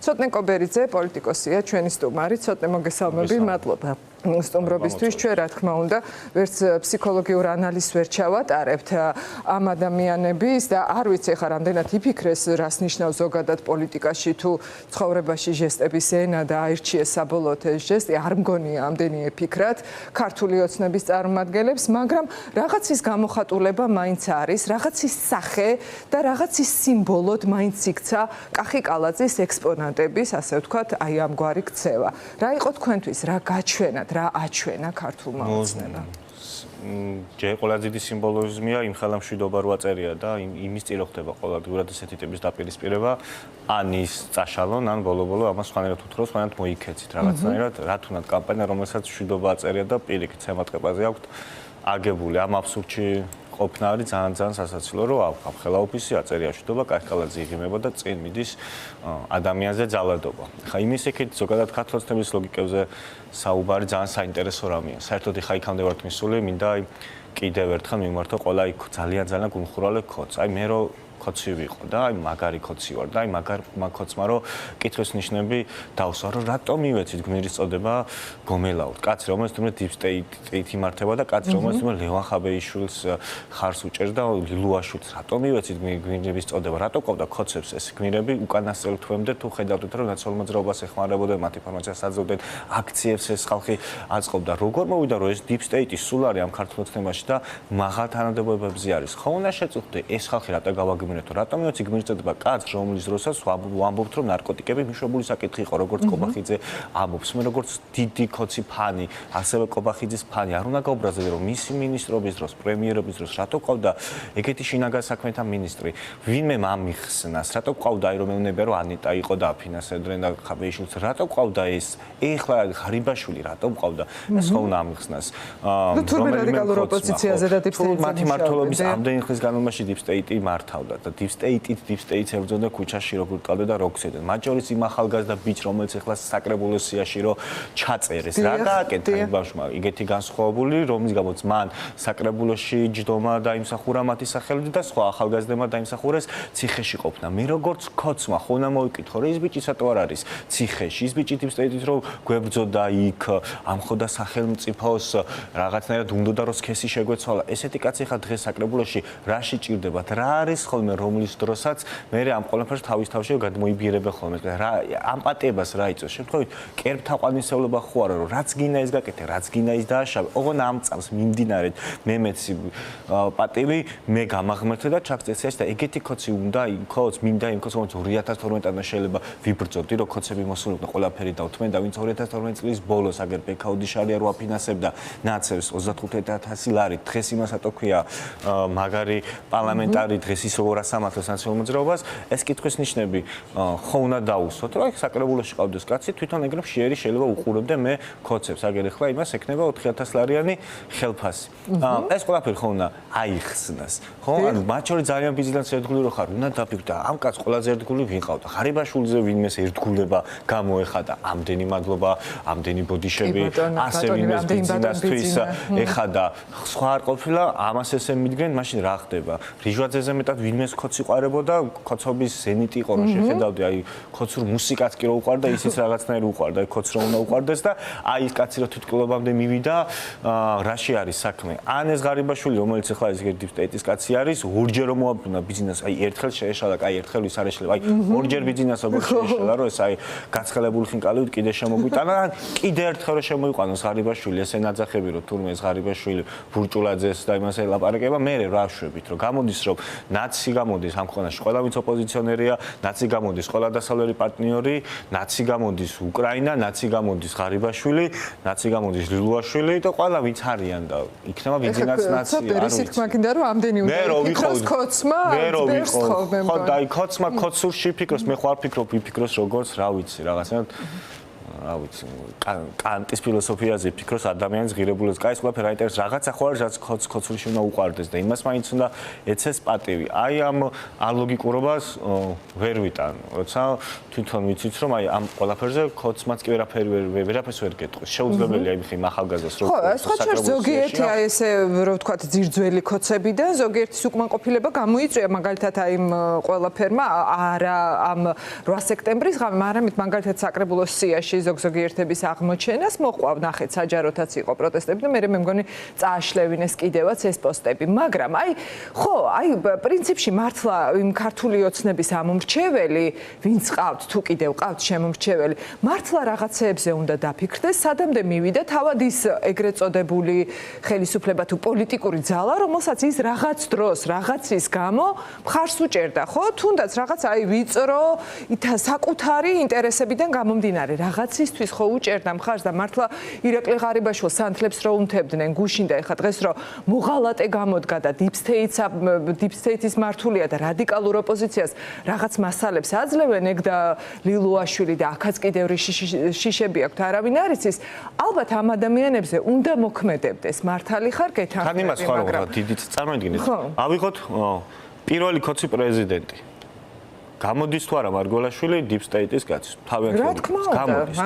ცოტნე კობერიძე პოლიტიკოსია, ჩვენი სტუმარი, ცოტნე მოგესალმები, მადლობა სტუმრობისთვის. ჩვენ რა თქმა უნდა, ვერც ფსიქოლოგიურ ანალიზს ვერ ჩავატარებთ ამ ადამიანების და არ ვიცი ხა რამდენად იფიქრეს, რას ნიშნავს ზოგადად პოლიტიკაში თუ ცხოვრებაში ჟესტების ენა და აირჩიეს საბოლოოდ ეს ჟესტი, არ მგონია ამდენი ეფიქრათ ქართული ოცნების წარმომადგენლებს, მაგრამ რაღაცის გამოხატულება მაინც არის, რაღაცის სახე და რაღაცის სიმბოლოდ მაინც იქცა კახი კალაძის ექსპონატების, ასე ვთქვათ, აი ამგვარი ქცევა. რა იყო თქვენთვის, რა გაჩვენათ, რა აჩვენა ქართულმა ოცნებამ? ჯერ ყველაზე დიდი სიმბოლიზმია იმ ხელამშვიდობა რო აწერია და იმის წინ რო ხდება ყოველდღურად ესეთი ტიპის დაპირისპირება, ან ის წაშალონ, ან ბოლო-ბოლო ამას სხვანაირად უთხროს, სხვანაირად მოიქეცით რაღაცნაირად, რა თუნდაც კამპანია, რომელსაც მშვიდობა აწერია და პირიქით ცემატყეპაზე აქვთ აგებული ამ აბსურდში ყოფნა არის ძალიან სასაცილო, რომ ამ ხელაუფისი აწერია მშვიდობა, კახი კალაძე იღიმება და წინ მიდის ადამიანზე ძალადობა. ხა იმის იქით ზოგადად ქართული ოცნების ლოგიკებზე საუბარი ძალიან საინტერესო რამეა. საერთოდ ხა იქამდე ვართ მისული, მინდა კიდევ ერთხელ მიმართო ყველა იქ ძალიან გულხურვალე ქოც. აი მე რო ქოცი ვიყო და აი მაგარი ქოცი ვარ და აი მაგარ ქოცმა რო კითხვის ნიშნები დავსვა, რომ რატომ მივეცით გმირის წოდება გომელაოდ. კაცი რომელიც თუმცა deep state იმართება და კაცი რომელიც თუმცა ლევან ხაბეიშვილს ხარს უჭერს და ლილუაშვილს რატომ მივეცით გმირების წოდება, რატო ყავდა ქოცებს ეს გმირები უკანასკნელ თვემდე თუ ხედავდით რომ ნაციონალურ მოძრაობას ეხმარებოდა, მათ ინფორმაციას აძლევდნენ, აქციებს ეს ხალხი აწყობდა. როგორ მოვიდა რომ ეს deep state-ის სულ არის ამ ქართულ ოცნებაში და მაღალ თანამდებობებზე არის. ხო უნდა შეწუხდე ეს ხალხი რატო გავაგმირეთ? რატომ მეოცი გმირის წოდება კაცს, რომლის დროსაც ვამბობთ, რომ ნარკოტიკები მიშვებული საკითხი იყო, როგორც კობახიძე ამბობს. მე როგორც დიდი ქოცი ფანი, ასევე კობახიძის ფანი, არ უნდა გაუბრაზდე, რომ მისი მინისტრობის დროს, პრემიერობის დროს რატო ყავდა ეგეთი შინაგან საქმეთა მინისტრი, ვინმე ამიხსნას, რატო ყავდა აი რომელნებია, რომ ანიტა იყო და აფინანსებდნენ და ხაბეიშვილს, რატო ყავდა ეს, ეხლა ღარიბაშვილი რატო ყავდა, ეს ხო უნდა ამიხსნას. თურმე რადიკალურ ოპოზიციაზე და deep state-ზე მათი მართლობის ამდენი ხნის განმავლობაში deep state-ი მართავდა. deep state-ს ებრძოდა ქუჩაში როგორ ყავდა და რო ქსედენ. მათ შორის იმ ახალგაზრდა ბიჭ, რომელიც ეხლა საკრებულოს სიაში რო ჩაწერეს. რა გააკეთა იმ ბავშვმა? ეგეთი განსხვავებული, რომლის გამოც მან საკრებულოში ჯდომა დაიმსახურა მათი სახელით და სხვა ახალგაზრდებმა დაიმსახურეს ციხეში ყოფნა. მე როგორც ქოცმა ხო უნდა მოვიკითხო, რომ ის ბიჭი სათო არ არის ციხეში. ის ბიჭი deep state-ით რო გვებრძოდა იქ, ამხოდა სახელმწიფოს რაღაცნაირად უნდა რომ სქესი შეგვეცვალა. ესეთი კაცი ხა დღეს საკრებულოში რაში ჭირდებათ? რა არის ხოლმე რომლის დროსაც მე ამ ყველაფერს თავის-თავში გადმოიბიერებენ ხოლმე. რა ამ პატიებას რა იწვევს? შემთხვევით კერპთაყვანისმცემლობა ხო არა, რომ რაც გინდა ის გაკეთე, რაც გინდა ის დააშავე. ოღონ ამ წამს მიმდინარედ მე მეცი პატივი მე გამაღმერთე და ჩაგწესეს და ეგეთი ქოცი უნდა იქოს, მინდა იმ ქოცს 2012 წლიდან შეიძლება ვიბრძოდი, რომ ქოცები მოსულიყვნენ ყველაფერი დავთმენ და ვინც 2012 წლის ბოლოს აგერ ბექაუდიშალია რო აფინანსებდა ნაცევს 25,000 ლარით, დღეს იმას ატოქვია მაგარი პარლამენტარი დღეს ის როგორ ასამართლოს ნაციონალურ მოძრაობას, ეს კითხვის ნიშნები ხო უნდა დაუსვოთ, რომ აქ საკრებულოში ყავდეს კაცი, თვითონ ეგრე მშიერი შეიძლება უყურებდე მე ქოცებს, აგერ ახლა იმას ექნება 4,000 ლარიანი ხელფასი. ეს ყველაფერი ხო უნდა აიხსნას. ხო, ანუ მათ შორის ძალიან ბიზნეს ერთგული რო ხარ, უნდა დაფიქრდე, ამ კაცს ყველაზე ერთგული ვინ ყავდა? ღარიბაშვილზე ვინმეს ერთგულება გამოეხადა, ამდენი მადლობა, ამდენი ბოდიშები, ასე ვინმეს ბიზნესთვის ეხადა, სხვა არ ყოფილა, ამას ესე მიდგენ, მაშინ რა ხდება? რიჟვაძეზე მეტად ვინმეს ქოცი ყვარებოდა, ქოცობის ზენიტი იყო რომ შეხედავდი, აი ქოცურ მუსიკაც კი რო უყვარდა, ისიც რაღაცნაირი უყვარდა, აი ქოც რო უნდა უყვარდეს და აი ის კაცი რო თვითმკვლელობამდე მივიდა, რაში არის საქმე? ან ეს ღარიბაშვილი, რომელიც ახლა ეს deep state-ის კაცი არის, ორჯერ რომ მოაბრუნა ბიზნესს, აი ერთხელ შეეშალა, აი ერთხელ ვის არ ეშლება, აი ორჯერ ბიზნესს როგორ შეეშალა, რომ ეს აი გაცხელებული ხინკალივით კიდე შემოგვიტანა, ან კიდე ერთხელ რომ შემოიყვანოს ღარიბაშვილი, ესე ნაძახები რომ თურმე ეს ღარიბაშვილი ბურჭულაძეს და იმას ელაპარაკება, მე რა ვშვებით, რომ გამოდის რომ ნაცი გამოდის ამ ქვეყანაში, ყველა ვინც ოპოზიციონერია, ნაცი გამოდის, ყველა დასავლელი პარტნიორი, ნაცი გამოდის უკრაინა, ნაცი გამოდის ღარიბაშვილი, ნაცი გამოდის ლილუაშვილი და ყველა ვინც არიან და იქნება ვიძინაც ნაცი, არ ვიცი. ისიც მაგინდა რომ ამდენი უნდა იქნას ქოცმა, ძერს ხოლმე. ხო და იქ ქოცმა ქოცურში ფიქრობს, მე ხარ ფიქრობ, ვიფიქროს როგორც, რა ვიცი, რაღაცნაირად რა ვიცი, კანტის ფილოსოფიაზე ფიქრობს ადამიანის ღირებულებას. კაი, ყველაფერი აინტერესებს, რაღაცა ხო არის, რაც ხოცულში უნდა უყვარდეს და იმას მაინც უნდა ეცეს პატივი. აი ამ ალოგიკურობას ვერ ვიტან, როცა თვითონ ვიცით, რომ აი ამ ყველაფერზე ხოცმაც კი ვერაფერს ვერ გეტყვის. შეუძლებელია იმ ხიმ ახალგაზრდას რო. ხო, სხვა ზოგიერთი აი ესე რო ვთქვათ ძირძველი ხოცები და ზოგიერთის უკმაყოფილება გამოიწვია მაგალითად აი იმ ყველაფერმა არა ამ 8 სექტემბრის ღამე, მაგრამ მაგალითად საკრებულოს სიაში ზოგიერთების აღმოჩენას მოყვა ნახეთ საჯაროთაც იყო პროტესტები და მე მგონი წააშლევინეს კიდევაც ეს პოსტები, მაგრამ აი ხო, აი პრინციპში მართლა იმ ქართული ოცნების ამომრჩეველი, ვინც ყავთ თუ კიდევ ყავთ შემომრჩეველი, მართლა რაღაცეებზე უნდა დაფიქრდეს, სადამდე მივიდა თავად ის ეგრეთ წოდებული ხელისუფლება თუ პოლიტიკური ძალა, რომელსაც ის რაღაც დროს, რაღაცის გამო მხარს უჭერდა, ხო? თუნდაც რაღაც აი ვიწრო, საკუთარი ინტერესებიდან გამომდინარე, რაღაცისთვის ხო უჭერდა მხარს და მართლა ირაკლი ღარიბაშვილს სანთლებს რო უნთებდნენ გუშინ და ეხა დღეს რო მოღალატე გამოდგა და დიპსტეიტის მართულია და რადიკალურ ოპოზიციას რაღაც მასალებს აძლევენ ეგ და ლილუაშვილი და აქაც კიდევ შიშები აქვთ არავინ არ იცის, ალბათ ამ ადამიანებზე უნდა მოქმედებდეს, მართალი ხარ გეთანხმები, მაგრამ თან იმას ხარ დიდიც წარმოიდგინეთ. ავიღოთ პირველი ხოცი პრეზიდენტი. გამოდის თუ არა მარგველაშვილი დიპსტეიტის კაცი თავიანთი გამოდის.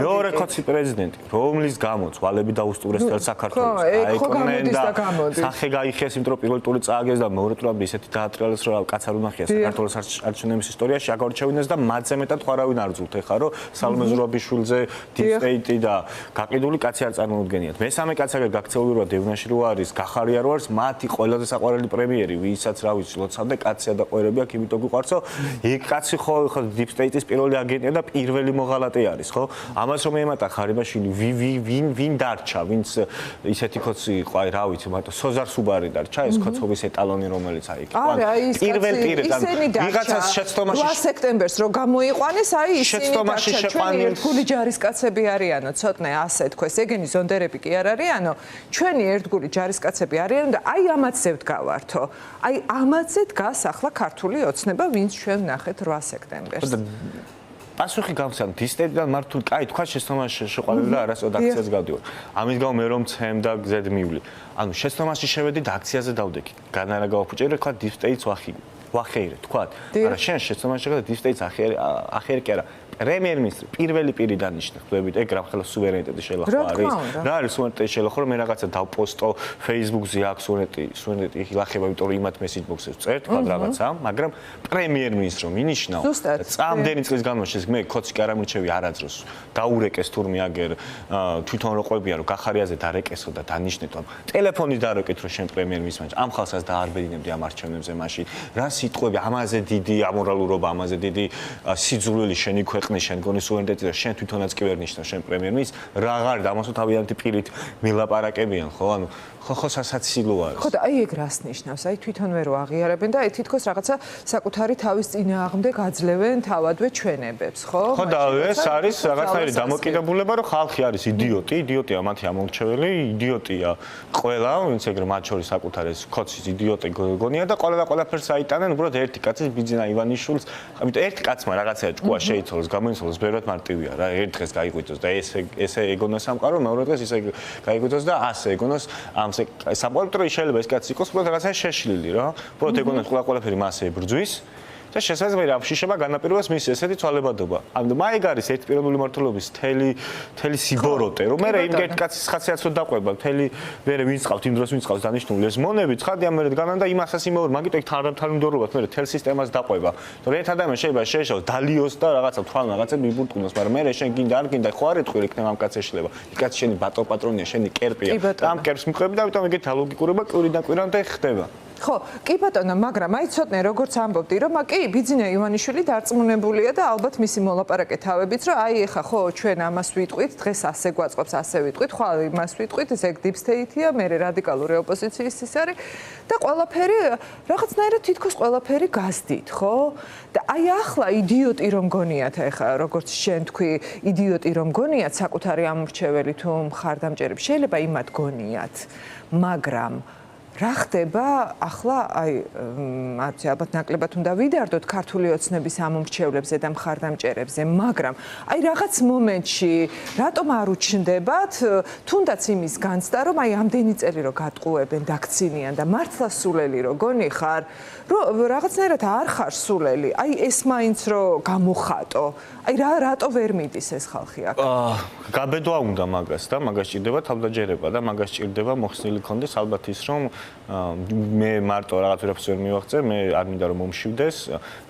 მეორე ხოცი პრეზიდენტი, რომლის გამოც ვალები დაუსტურეს თელ საქართველოს. აიკონენ და სახე გაიხეს, იმიტომ რომ პირველ ტური წააგეს და მეორე ტურამდე ისეთი დაატრიალეს, რომ კაც არ უნახია საქართველოს არჩევნების ისტორიაში აგორჩევინეს და მათზე მეტად ხო არავინ არ ზულთ ეხა, რომ სალომე ზურაბიშვილზე დიპსტეიტი და გაყიდული კაცი არ წარმოუდგენიათ. მესამე კაცი აგერ გაქცეული რა დევნაში რო არის, გახარია რო არის, მათი ყველაზე საყვარელი პრემიერი, ვისაც რა ვიცი, ლოცავდა კაცია და ყვერები აქ იმიტომ გიყვარცო. იქ კაცი ხო დიპსტეიტის პირველი აგენტია და პირველი მოღალატე არის, ხო? ამას რომ ემატა ღარიბაშვილი, ვინ დარჩა, ვინც ისეთი ხოცი იყო, აი რა ვიცი, მარტო სოზარ სუბარი დარჩა, ეს ხოცობის ეტალონი რომელიც აი იყო. ისინი ვიღაცას შეცდომაში 8 სექტემბერს რო გამოიყვანეს, აი ისინი ჩვენი ერთგული ჯარისკაცები არიანო, ცოტნე ასე თქვეს, ეგენი ზონდერები კი არ არიანო, ჩვენი ერთგული ჯარისკაცები არიანო და აი ამათზე ვდგავართო. აი ამათზე დგას ახლა ქართული ოცნება, ვინც ჩვენ ნახეთ 8 სექტემბერს. პასუხი გავცემ დისტედიდან მართული, კაი, თქვა შეცდომაში შეყვანილი და არასოდ აქციაზე გავდივარ. ამის გამო მე რომ ცემ და გზედ მივლი. ანუ შეცდომაში შევედი და აქციაზე დავდექი. განარა გავაფუჭერე, თქვა დიპსტეიტს ვახეირე, თქვა. არა, შენ შეცდომაში შეგდა დიპსტეიტს ახეირე კი არა. პრემიერ-მინისტრი პირველი პირი დანიშნა, ხვდებით, ეგ რა ხელა სუვერენიტეტი შელახვა არის. რა არის სუვერენიტეტი შელახვა, რომ მე რაღაცა დავპოსტო Facebook-ზე აქ სუვერენიტეტი ილახება, იმიტომ რომ იმათ მესეჯ ბოქსებს წერ, თქვა რაღაცა, მაგრამ პრემიერ-მინისტრი რომ ინიშნავ, წამდენი წლის განმავლობაში მე ხოცი კი არ ამირჩევი არაძროს. დაურეკეს თურმე აგერ თვითონ რო ყვებია, რომ გახარიაზე დარეკესო და დანიშნეთო. ტელეფონით დარეკეთ, რომ შენ პრემიერ-მინისტრს ამ ხალხსაც დაარბედინებდი ამ არჩევნებზე მაშინ. რა სიტყვები, ამაზე დიდი ამორალურობა, ამაზე დიდი სიძულვილი შენი ქვეყნის შენ გონი სუვერენიტეტი და შენ თვითონაც კი ვერ ნიშნავ შენ პრემიერ-მინისტრს, რაღარ დამოსო თავიანთი პირით მილაპარაკებიან, ხო? ანუ ხო სასაცილო არის. ხო და აი ეგ რას ნიშნავს? აი თვითონვე რო აღიარებენ და აი თითქოს რაღაცა საკუთარი თავის წინააღმდეგ აძლევენ თავადვე ჩვენებებს, ხო? ხო და ეს არის რაღაცნაირი დამოკიდებულება, რომ ხალხი არის იდიოტია მათი ამორჩეველი, იდიოტია ყველა, ვინც ეგრე მათ შორის საკუთარ ეს ხოცის იდიოტი გონია და ყველაფერს აიტანენ უბრალოდ ერთი კაცის ბიძინა ივანიშვილს, ამიტომ ერთი კაცმა რაღაცა ჭკუა შეიცვალოს, გამოიცვალოს, ბევრად მარტივია რა, ერთ დღეს გაიყვიტოს და ესე ეგონოს სამყარო, მეორე დღეს ისე გაიყვიტოს და ასე ეგონოს ამ საპოლიტრო შეიძლება ეს კაცი იყოს უბრალოდ რაღაცა შეშლილი რა. უბრალოდ ეგონოს ყველაფერი მასე ებრძვის და შესაძლოა რა შიშება განაპირობას მის ესეთი ცვალებადობა. ამიტომ მაიგ არის ერთპიროვნული მართლობის თელი სიბოროტე, რომ მე იმ ერთ კაცის ხასიათს რო დაყვება, თელი მე ვინც ყავს იმ დროს ვინც ყავს დანიშნული ეს მონები, ცხადი ამერეთ განან და იმასაც იმეორ, მაგით ეგ თანამდებობად მე თელ სისტემას დაყვება. რომ ერთ ადამიანს შეიძლება შეეშალოს, დალიოს და რაღაცა თვალ რაღაცა მიბურტყუნოს, მაგრამ მე შენ გინდა არ გინდა, ხო არ ეთქვი იქნება ამ კაცს ეშლება. იქ კაცი შენი ბატო პატრონია, შენი კერპია. და ამ კერპს მიყვები და ამიტომ ეგეთ ალოგიკურება კვირიდან კვირამდე ხდება. ხო, კი ბატონო, მაგრამ აი ცოტნე როგორც ამბობდი, რომ კი ბიძინა ივანიშვილი დარწმუნებულია და ალბათ მისი მოლაპარაკე თავებიც, რომ აი ეხა ხო ჩვენ ამას ვიტყვით, დღეს ასე გვაწყობს, ასე ვიტყვით, ხვალ იმას ვიტყვით, ეს ეგ დიპსტეიტია, მე რადიკალური ოპოზიციის ის არის და ყველაფერი რაღაცნაირად თითქოს ყველაფერი გასდით, ხო? და აი ახლა იდიოტი რომ გონიათ, ეხა როგორც შენ თქვი, იდიოტი რომ გონიათ, საკუთარი ამორჩეველი თუ მხარდამჭერები შეიძლება იმათ გონიათ, მაგრამ რა ხდება ახლა აი ალბათ ნაკლებად უნდა ვიდარდოთ ქართული ოცნების ამომრჩევლებზე და მხარდამჭერებზე, მაგრამ აი რაღაც მომენტში რატომ არ უჩნდებათ თუნდაც იმის განცდა, რომ აი ამდენი წელი რო გატყუებენ, დაქცინიან და მართლა სულელი რო გონი ხარ, რომ რაღაცნაირად არ ხარ სულელი, აი ეს მაინც რო გამოხატო. აი რატო ვერ მიდის ეს ხალხი აქ? გაბედვა უნდა მაგას და მაგას ჭირდება თავდაჯერება და მაგას ჭირდება მოხსნილი კონდეს ალბათ ის რომ მე მარტო რაღაც ვერაფერს ვერ მივაღწე, მე არ მინდა რომ მომშივდეს,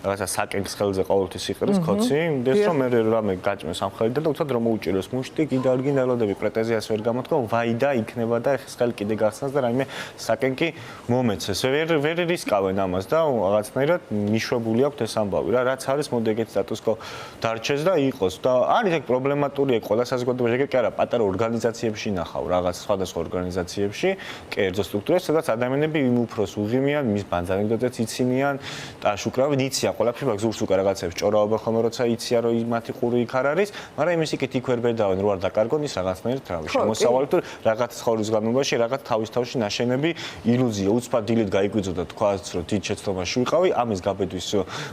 რაღაცა საკენკს ხელზე ყოველთვის იყრის ქოცი, იმდეს რომ მე რამე გაჭმეს ამ ხელიდან და უცად რომ მოუჭიროს მუშტი, კიდე ორიგინალოდები პრეტენზიას ვერ გამოთქვა, ვაი და იქნება და ეხს ხელი კიდე გახსნას და რაიმე საკენკი მომეცეს. ვერ რისკავენ ამას და რაღაცნაირად მიშვებული აქვთ ეს ამბავი რა, რაც არის მოდი ეგეთი სტატუსკო დარჩეს და იყოს და არის ეგ პრობლემატურია ყველა საზოგადოებაში, ეგ კი არა, პატარა ორგანიზაციებში ნახავ, რაღაც სხვადასხვა ორგანიზაციებში, კერძო სტრუქტურებში, სადაც ადამიანები იმ უფროს უღიმიან, მის ბანძანებდაც იცინიან და შუკრავენ, იციან ყველაფერი, მაგ ზურს უკვე რაღაცებს ჭორავება ხოლმე, როცა იციან, რომ მათი ყური იქ არ არის, მაგრამ იმის იქით იქ ვერ ბედავენ, რო არ დაკარგონ ის რაღაცნაირად რავი, შემოსავალი თუ რაღაც ცხოვრის განმავლობაში რაღაც თავის ნაშენები ილუზია, უცბად დილით გაიგვიძოდა თქვაც, რომ დიდ შეცდომაში ვიყავი, ამის გაბედვის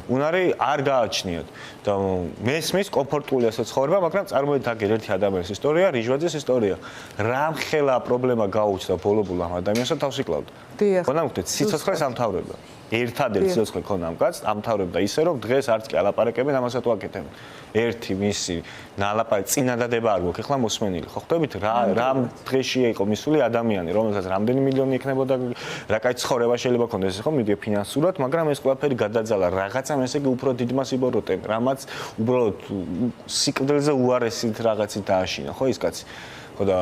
უნარი არ გააჩნიოთ და მესმის კომფორტულია ცხოვრება, მაგრამ წარმოიდგინეთ აგერ ერთი ადამიანის ისტორია, რიჟვაძის ისტორია. რამხელა პრობლემა გაუჩნდა ბოლო-ბოლო ამ ადამიანს და თავს იკლავდა. ხონა მოგდეთ, სიცოცხლეს ამთავრებდა. ერთადერთი სიცოცხლე ქონდა ამ კაცს, ამთავრებდა ისე, რომ დღეს არც კი ალაპარაკებენ, ამასაც უაკეთებენ. ერთი მისი ნალაპარი წინადადება არ გვაქვს, ახლა მოსმენილი. ხო ხვდებით რა დღეშია იყო მისული ადამიანი, რომელსაც რამდენი მილიონი იქნებოდა, რა კაი ცხოვრება შეიძლება ქონდეს, ხო, მიდია ფინანსურად, მაგრამ ეს ყველაფერი გადაძალა რაღაცამ, ესე იგი უფრო დიდმა სიბოროტემ, რამაც უბრალოდ სიკვდილზე უარესით რაღაცით დააშინა, ხო ის კაცი. ხო და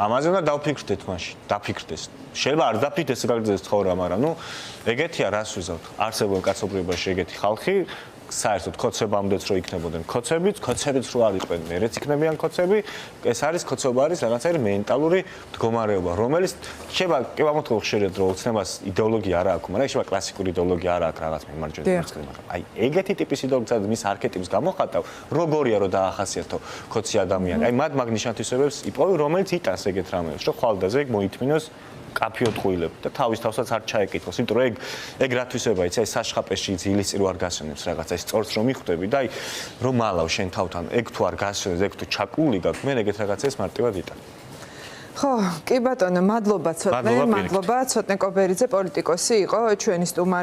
ამაზე უნდა დავფიქრდეთ მაშინ, დაფიქრდეს. შეიძლება არ დაფიქრდეს გაგრძელოს ცხოვრება, მაგრამ ნუ ეგეთია რას ვიზავთ. არსებობს კაცობრიობაში ეგეთი ხალხი, საერთოდ ქოცებამდეც რო იქნებოდნენ ქოცებიც რო არ იყვნენ, მერეც იქნებიან ქოცები, ეს არის ქოცობა არის რაღაცაირი მენტალური მდგომარეობა, რომელიც შეიძლება კი ვამოთხოვ ხშირად რომ ოცნებას იდეოლოგია არ აქვს, მაგრამ შეიძლება კლასიკური იდეოლოგია არ აქვს რაღაც მემარჯვენე მოწყება, მაგრამ აი ეგეთი ტიპის იდეოლოგიაც მის არქეტიპს გამოხატავ, როგორია რომ დაახასიათო ქოცი ადამიანი. აი მათ მაგ ნიშანთვისებებს იპოვი, რომელიც იტანს ეგეთ რამეებს, რომ ხვალდაზე ეგ მოითმინოს კაფიოთ ხუილებ და თავის თავსაც არ ჩაეკითხოს, იმიტომ რომ ეგ რათვისება იცი, აი საშხაპეში ძილის წინ არ გასვენებს რაღაცა, ის წორს რომ მიხვდები და აი რომ მალავ შენ თავთან, ეგ თუ არ გასვენებს, ეგ თუ ჩაკული გაქვს, მე ეგეთ რაღაცას მარტივად იტან. ხო, კი ბატონო, მადლობა ცოტნე კობერიძე პოლიტიკოსი იყო ჩვენი სტუმარი.